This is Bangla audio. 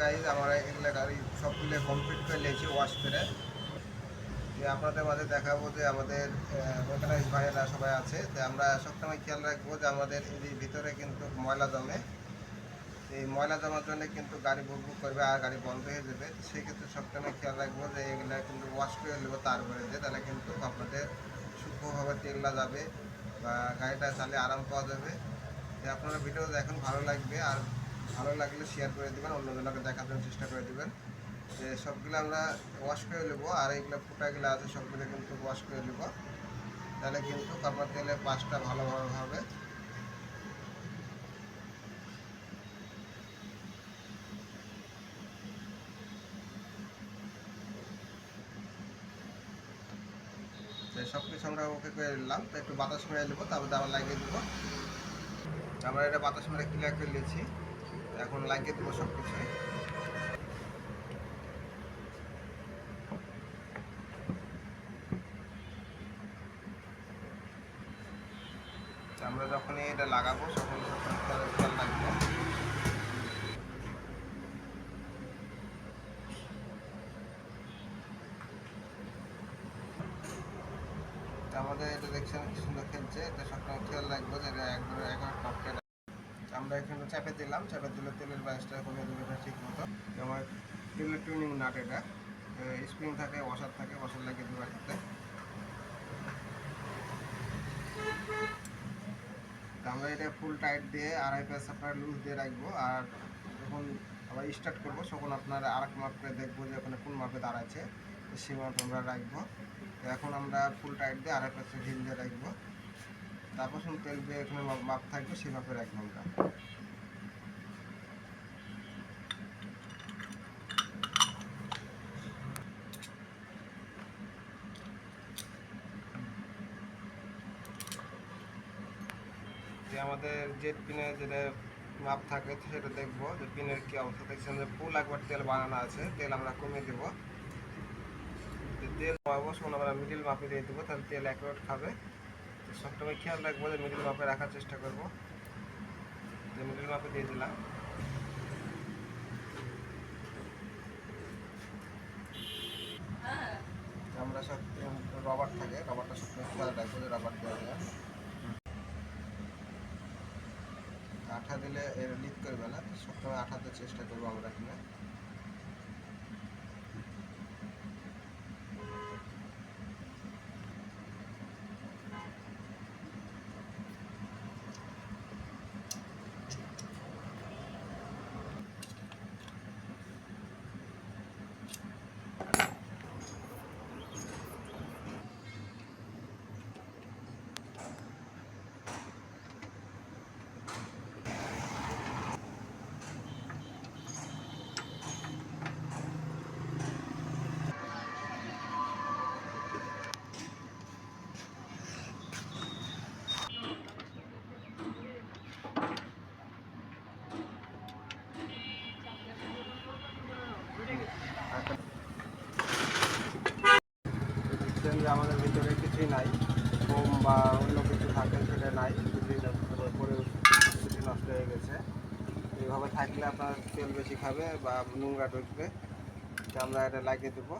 গাইজ আমরা এগুলো গাড়ি সবগুলো কমপ্লিট করে নিয়েছি ওয়াশ করে। যে আপনাদের মাঝে দেখাবো যে আমাদের মেকানাইজ ভাইয়েরা সবাই আছে, তো আমরা সবসময় খেয়াল রাখবো যে আমাদের এই ভিতরে কিন্তু ময়লা জমে। এই ময়লা জমার জন্য কিন্তু গাড়ি বুকবুক করবে আর গাড়ি বন্ধ হয়ে যাবে। সেক্ষেত্রে সবসময় খেয়াল রাখবো যে এগুলো কিন্তু ওয়াশ করে নেবো তারপরে যে, তাহলে কিন্তু আপনাদের সূক্ষ্মভাবে তেলটা যাবে বা গাড়িটা চালিয়ে আরাম পাওয়া যাবে। যে আপনারা ভিডিও দেখুন, ভালো লাগবে, আর ভালো লাগলে শেয়ার করে দেবেন, অন্যজনকে দেখানোর চেষ্টা করে দেবেন। যে সবগুলো আমরা ওয়াশ করে নেবো, আর এইগুলো ফুটাগুলো আছে সবগুলো কিন্তু ওয়াশ করে নেবো, তাহলে কিন্তু আপনার তেলের পাশটা ভালোভাবে হবে। সব কিছু আমরা ওকে করে নিলাম, তো একটু বাতাস মেরে নেবো, তারপরে আবার লাগিয়ে দেবো। আমরা এটা বাতাস মেরে ক্লিয়ার করে নিয়েছি, এখন লাগিয়ে দেবো সব কিছু। আমরা যখনই এটা লাগাবো তখন খেয়াল রাখবো। আমাদের এটা দেখছেন কি সুন্দর খেলছে, এটা সবসময় খেয়াল রাখবো যে এটা একবারে টপকে। আমরা এখানে চাপে দিলাম, চাপে দিলে তেলের ব্যাসটা কমে দেবে এটা ঠিক মতো। আমার তেলের টুইনিং নাট, এটা স্প্রিং থাকে, ওয়াশার থাকে, ওয়াশার লাগিয়ে দেবো একসাথে। আমরা এটা ফুল টাইট দিয়ে 2.5 প্যাচ আপনার লুজ দিয়ে রাখবো, আর যখন আবার স্টার্ট করবো তখন আপনার আরেক মাপে দেখবো যে ওখানে কোন মাপে দাঁড়াচ্ছে, সেই মাপে আমরা রাখবো। এখন আমরা ফুল টাইট দিয়ে 2.5 প্যাচ ঢিল দিয়ে রাখবো, তারপর শুধু তেল দিয়ে এখানে মাপ থাকবে সেই মাপে রাখবো আমরা। আমাদের জেট পিনের যেটা মাপ থাকে সেটা দেখবো যে পিনের কী অবস্থা। দেখছেন যে ফুল একবার তেল বানানো আছে, তেল আমরা কমিয়ে দেবো। তেল কমাবো তখন আমরা মিডিল মাপে দিয়ে দেবো, তাহলে তেল অ্যাকুরেট খাবে। তো সবসময় খেয়াল রাখবো যে মিডিল মাপে রাখার চেষ্টা করবো, যে মিডিল মাপে দিয়ে দিলাম। আমরা সব রবার থাকে, রবারটা সবসময় খেয়াল রাখবো যে রবার দেওয়া যায়। আঠা দিলে এর লিক করবে না, সবসময় আঠাতে চেষ্টা করবো আমরা এখানে। যে আমাদের ভিতরে কিছুই নাই, বোম বা অন্য কিছু থাকে সেটা নাই, পরে কিছুটি নষ্ট হয়ে গেছে। এইভাবে থাকলে আপনার তেল বেশি খাবে বা নোংরা ঢুকবে। আমরা এটা লাগিয়ে দেবো।